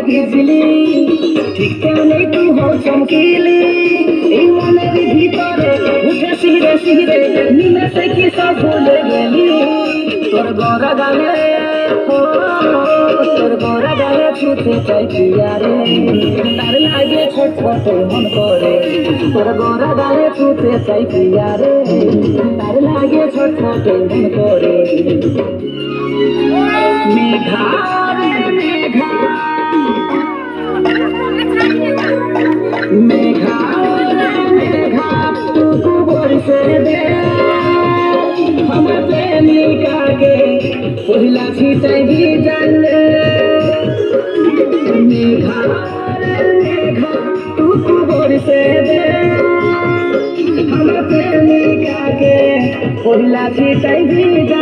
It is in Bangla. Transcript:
ভিজলি ঠিক তেমনি তুই হও চমকিলি এই মনের ভিতরে উঠে শিরে শিরে নিমেষে কি সব ভুলে গেলি তোর গড়া গালে তোর গড়া গালে ছুতে চাই পিয়ারে তার লাগে ছটফট মন করে তোর গড়া গালে ছুতে চাই পিয়ারে তার লাগে ছটফট মন করে মেঘা রে মেঘা মেঘা রে মেঘा तू बरसे दे हमर प्रेमिका के पहिला छिटाई भी जाने मेघा रे मेघा तू बरसे दे हमर प्रेमिका के पहिला छिटाई भी जाने